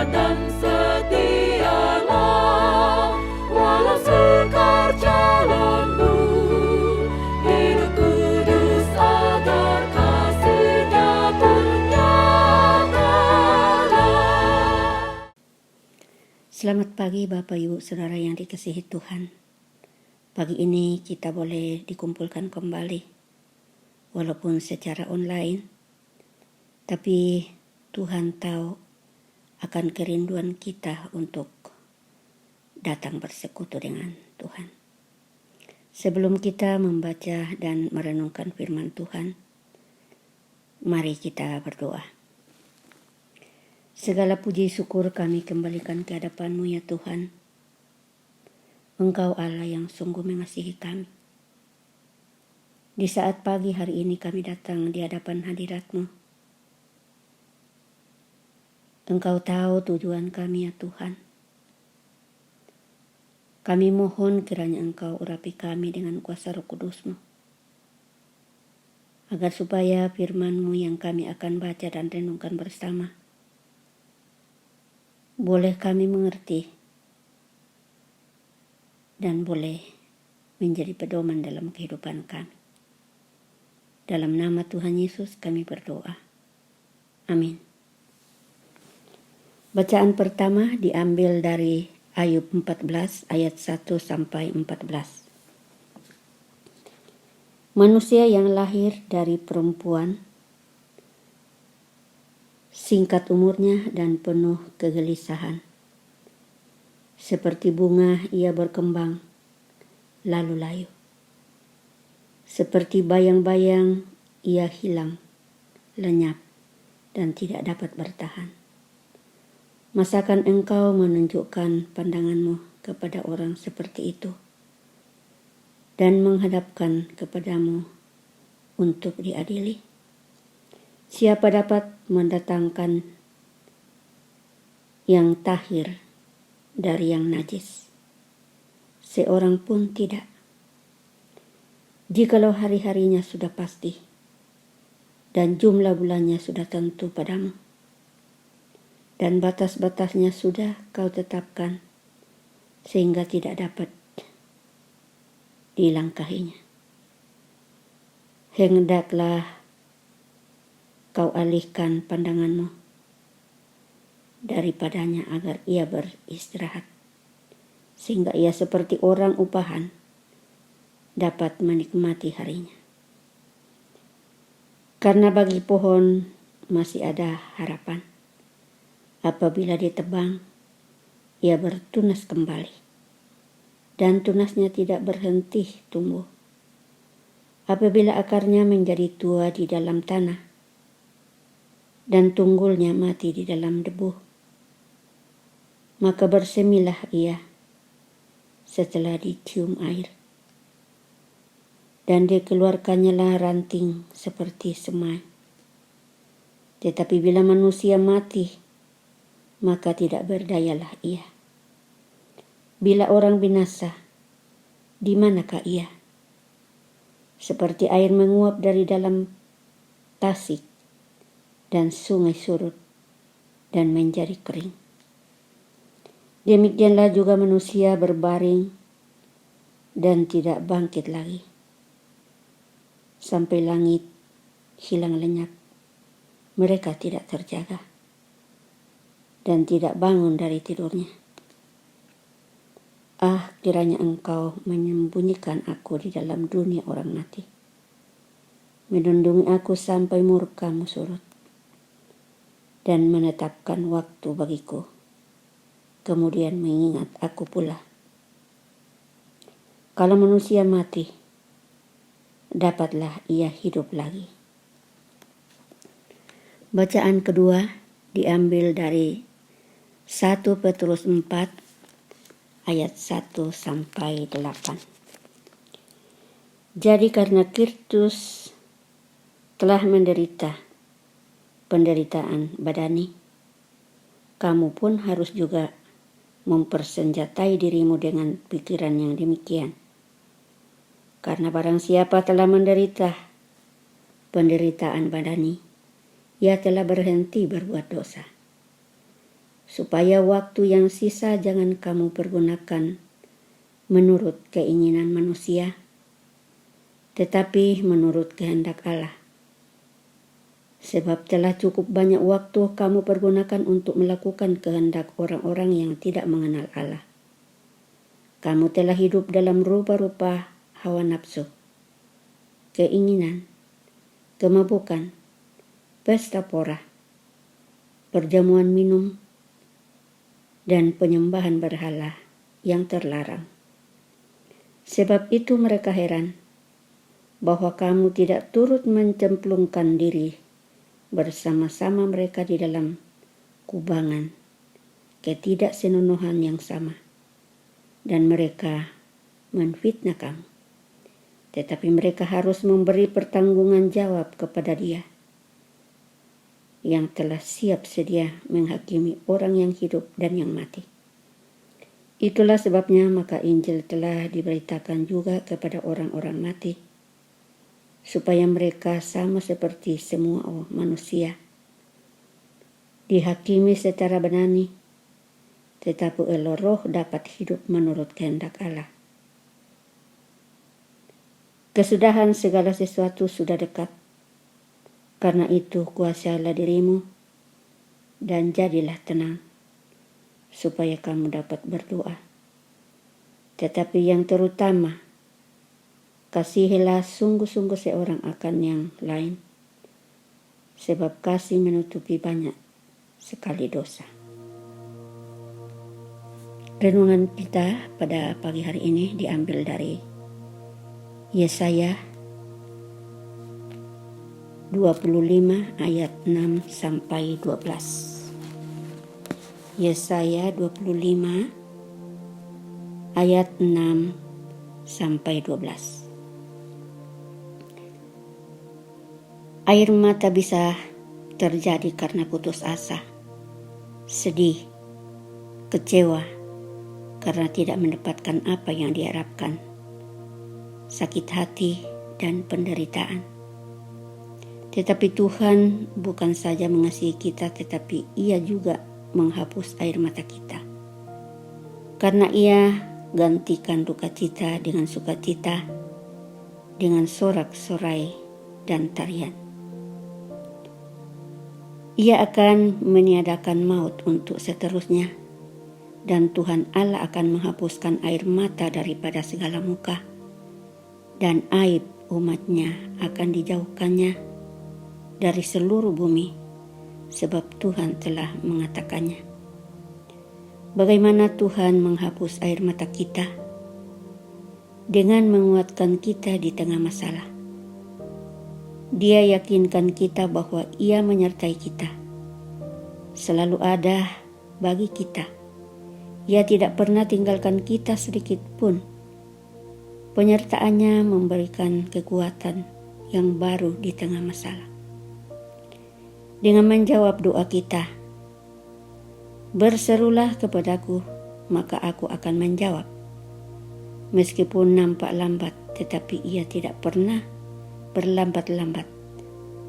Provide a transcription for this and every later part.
dan setialah, walau sekar calonmu, hidup kudus agar kasih-Nya pun nyatalah. Selamat pagi Bapak Ibu Saudara yang dikasihi Tuhan. Pagi ini kita boleh dikumpulkan kembali, walaupun secara online, tapi Tuhan tahu akan kerinduan kita untuk datang bersekutu dengan Tuhan. Sebelum kita membaca dan merenungkan firman Tuhan, mari kita berdoa. Segala puji syukur kami kembalikan ke hadapan-Mu ya Tuhan. Engkau Allah yang sungguh mengasihi kami. Di saat pagi hari ini kami datang di hadapan hadirat-Mu. Engkau tahu tujuan kami ya Tuhan. Kami mohon kiranya Engkau urapi kami dengan kuasa Roh Kudus-Mu. Agar supaya firman-Mu yang kami akan baca dan renungkan bersama, boleh kami mengerti dan boleh menjadi pedoman dalam kehidupan kami. Dalam nama Tuhan Yesus kami berdoa. Amin. Bacaan pertama diambil dari Ayub 14 ayat 1 sampai 14. Manusia yang lahir dari perempuan, singkat umurnya dan penuh kegelisahan. Seperti bunga ia berkembang, lalu layu. Seperti bayang-bayang ia hilang, lenyap, dan tidak dapat bertahan. Masakan Engkau menunjukkan pandangan-Mu kepada orang seperti itu, dan menghadapkan kepadamu untuk diadili? Siapa dapat mendatangkan yang tahir dari yang najis? Seorang pun tidak. Jikalau hari-harinya sudah pasti dan jumlah bulannya sudah tentu padamu, dan batas-batasnya sudah Kau tetapkan sehingga tidak dapat dilangkahinya, hendaklah Kau alihkan pandangan-Mu daripadanya agar ia beristirahat, sehingga ia seperti orang upahan dapat menikmati harinya. Karena bagi pohon masih ada harapan. Apabila ditebang, ia bertunas kembali, dan tunasnya tidak berhenti tumbuh. Apabila akarnya menjadi tua di dalam tanah, dan tunggulnya mati di dalam debu, maka bersemilah ia setelah dicium air, dan dikeluarkannya ranting seperti semai. Tetapi bila manusia mati, maka tidak berdayalah ia. Bila orang binasa, di manakah ia? Seperti air menguap dari dalam tasik, dan sungai surut dan menjadi kering. Demikianlah juga manusia berbaring dan tidak bangkit lagi, sampai langit hilang lenyap. Mereka tidak terjaga dan tidak bangun dari tidurnya. Ah, kiranya Engkau menyembunyikan aku di dalam dunia orang mati, melindungi aku sampai murka-Mu surut, dan menetapkan waktu bagiku, kemudian mengingat aku pula. Kalau manusia mati, dapatlah ia hidup lagi. Bacaan kedua diambil dari 1 Petrus 4 ayat 1 sampai 8. Jadi karena Kristus telah menderita penderitaan badani, kamu pun harus juga mempersenjatai dirimu dengan pikiran yang demikian. Karena barang siapa telah menderita penderitaan badani, ia telah berhenti berbuat dosa, supaya waktu yang sisa jangan kamu pergunakan menurut keinginan manusia, tetapi menurut kehendak Allah. Sebab telah cukup banyak waktu kamu pergunakan untuk melakukan kehendak orang-orang yang tidak mengenal Allah. Kamu telah hidup dalam rupa-rupa hawa nafsu, keinginan, kemabukan, pesta pora, perjamuan minum, dan penyembahan berhala yang terlarang. Sebab itu mereka heran bahwa kamu tidak turut mencemplungkan diri bersama-sama mereka di dalam kubangan ketidaksenonohan yang sama, dan mereka menfitnah kamu. Tetapi mereka harus memberi pertanggungan jawab kepada Dia yang telah siap sedia menghakimi orang yang hidup dan yang mati. Itulah sebabnya maka Injil telah diberitakan juga kepada orang-orang mati, supaya mereka sama seperti semua manusia, dihakimi secara benani, tetapi oleh Roh dapat hidup menurut kehendak Allah. Kesudahan segala sesuatu sudah dekat. Karena itu kuasailah dirimu dan jadilah tenang, supaya kamu dapat berdoa. Tetapi yang terutama, kasihilah sungguh-sungguh seorang akan yang lain, sebab kasih menutupi banyak sekali dosa. Renungan kita pada pagi hari ini diambil dari Yesaya 25 ayat 6 sampai 12. Yesaya 25 ayat 6 sampai 12. Air mata bisa terjadi karena putus asa, sedih, kecewa karena tidak mendapatkan apa yang diharapkan, sakit hati dan penderitaan. Tetapi Tuhan bukan saja mengasihi kita, tetapi Ia juga menghapus air mata kita. Karena Ia gantikan duka cita dengan sukacita, dengan sorak-sorai dan tarian. Ia akan meniadakan maut untuk seterusnya, dan Tuhan Allah akan menghapuskan air mata daripada segala muka, dan aib umatnya akan dijauhkannya dari seluruh bumi, sebab Tuhan telah mengatakannya. Bagaimana Tuhan menghapus air mata kita? Dengan menguatkan kita di tengah masalah. Dia yakinkan kita bahwa Ia menyertai kita, selalu ada bagi kita. Ia tidak pernah tinggalkan kita sedikit pun. Penyertaannya memberikan kekuatan yang baru di tengah masalah. Dengan menjawab doa kita, berserulah kepadaku, maka aku akan menjawab. Meskipun nampak lambat, tetapi Ia tidak pernah berlambat-lambat,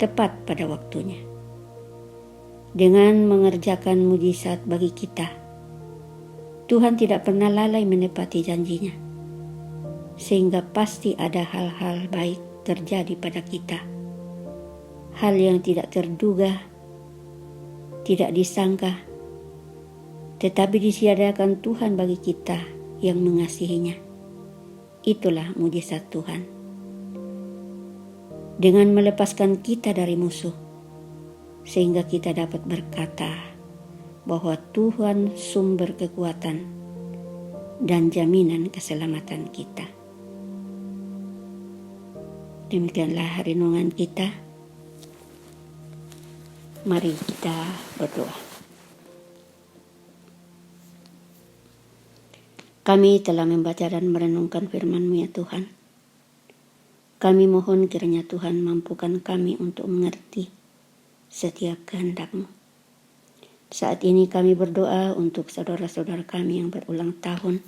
tepat pada waktunya. Dengan mengerjakan mujizat bagi kita, Tuhan tidak pernah lalai menepati janjinya, sehingga pasti ada hal-hal baik terjadi pada kita. Hal yang tidak terduga, tidak disangka, tetapi disiadakan Tuhan bagi kita yang mengasihinya. Itulah mujizat Tuhan. Dengan melepaskan kita dari musuh, sehingga kita dapat berkata bahwa Tuhan sumber kekuatan dan jaminan keselamatan kita. Demikianlah renungan kita. Mari kita berdoa. Kami telah membaca dan merenungkan firman-Mu ya Tuhan. Kami mohon kiranya Tuhan mampukan kami untuk mengerti setiap kehendak-Mu. Saat ini kami berdoa untuk saudara-saudara kami yang berulang tahun.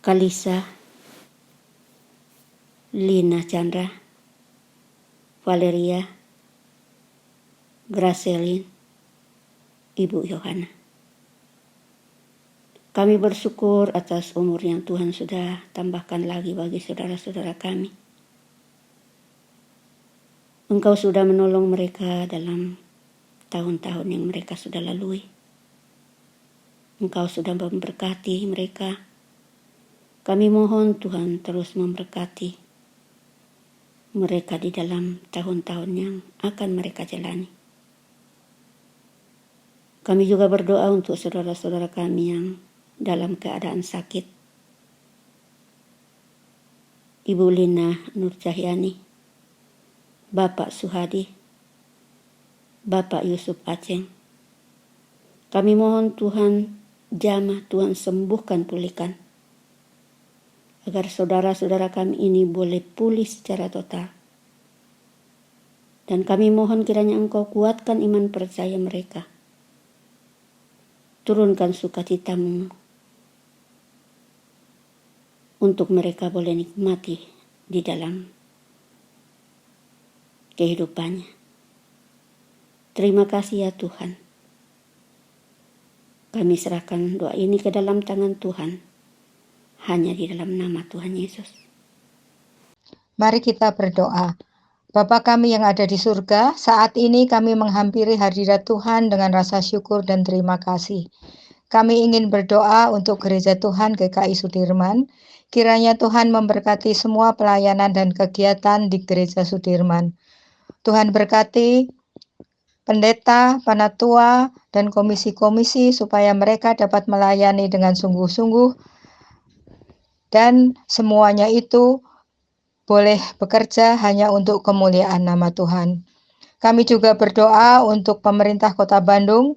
Kalisa, Lina Chandra, Valeria, Gracelin, Ibu Yohana. Kami bersyukur atas umur yang Tuhan sudah tambahkan lagi bagi saudara-saudara kami. Engkau sudah menolong mereka dalam tahun-tahun yang mereka sudah lalui. Engkau sudah memberkati mereka. Kami mohon Tuhan terus memberkati mereka di dalam tahun-tahun yang akan mereka jalani. Kami juga berdoa untuk saudara-saudara kami yang dalam keadaan sakit. Ibu Lina Nur Cahyani, Bapak Suhadi, Bapak Yusuf Aceng. Kami mohon Tuhan jamah, Tuhan sembuhkan, pulihkan, agar saudara-saudara kami ini boleh pulih secara total. Dan kami mohon kiranya Engkau kuatkan iman percaya mereka. Turunkan sukacita-Mu untuk mereka boleh nikmati di dalam kehidupannya. Terima kasih ya Tuhan. Kami serahkan doa ini ke dalam tangan Tuhan, hanya di dalam nama Tuhan Yesus. Mari kita berdoa. Bapa kami yang ada di surga, saat ini kami menghampiri hadirat Tuhan dengan rasa syukur dan terima kasih. Kami ingin berdoa untuk Gereja Tuhan GKI Sudirman. Kiranya Tuhan memberkati semua pelayanan dan kegiatan di Gereja Sudirman. Tuhan berkati pendeta, panatua, dan komisi-komisi supaya mereka dapat melayani dengan sungguh-sungguh dan semuanya itu boleh bekerja hanya untuk kemuliaan nama Tuhan. Kami juga berdoa untuk pemerintah Kota Bandung.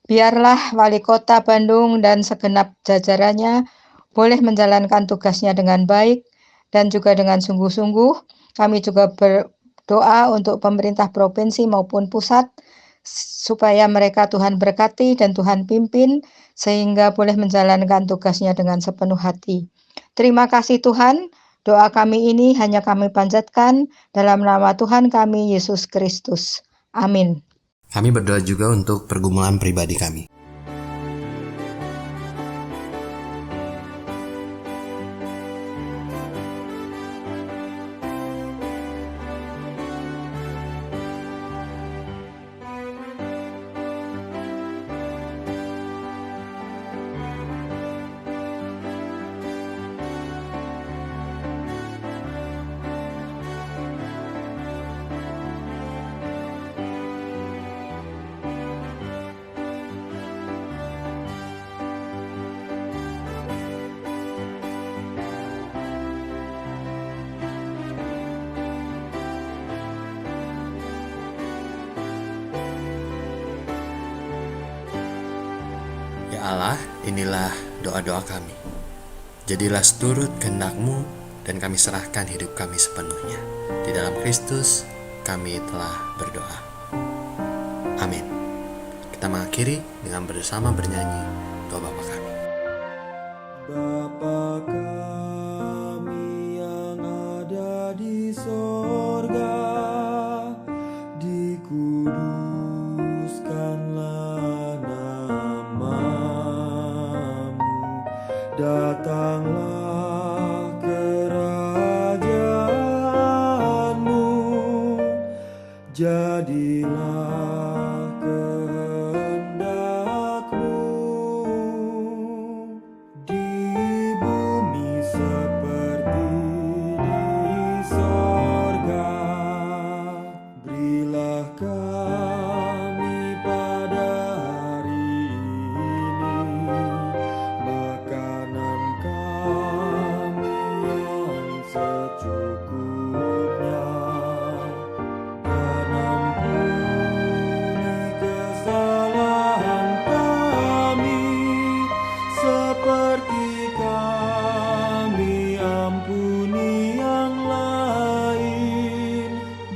Biarlah Wali Kota Bandung dan segenap jajarannya boleh menjalankan tugasnya dengan baik dan juga dengan sungguh-sungguh. Kami juga berdoa untuk pemerintah provinsi maupun pusat supaya mereka Tuhan berkati dan Tuhan pimpin sehingga boleh menjalankan tugasnya dengan sepenuh hati. Terima kasih Tuhan. Doa kami ini hanya kami panjatkan dalam nama Tuhan kami Yesus Kristus. Amin. Kami berdoa juga untuk pergumulan pribadi kami. Ya Allah, inilah doa-doa kami. Jadilah seturut kehendak-Mu dan kami serahkan hidup kami sepenuhnya. Di dalam Kristus kami telah berdoa. Amin. Kita mengakhiri dengan bersama bernyanyi doa Bapa kami. Bapa kami yang ada di sorga, dikuduskanlah nama-Mu, datanglah kerajaan-Mu, jadilah kehendak-Mu di bumi seperti di sorga. Berilah kami pada hari ini makanan kami yang secukupnya, dan ampuni kesalahan kami seperti kami ampuni yang lain,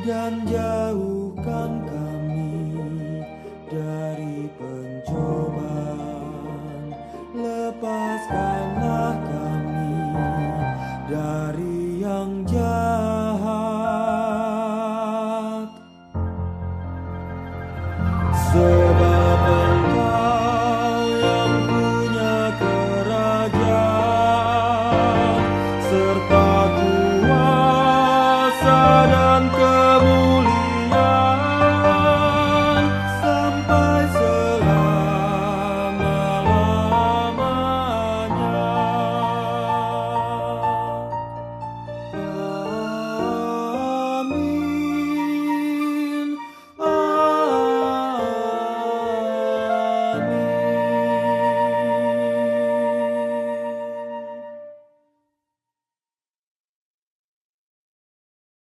dan jauhkan kami dari pencobaan, lepaskanlah kami dari yang jahat.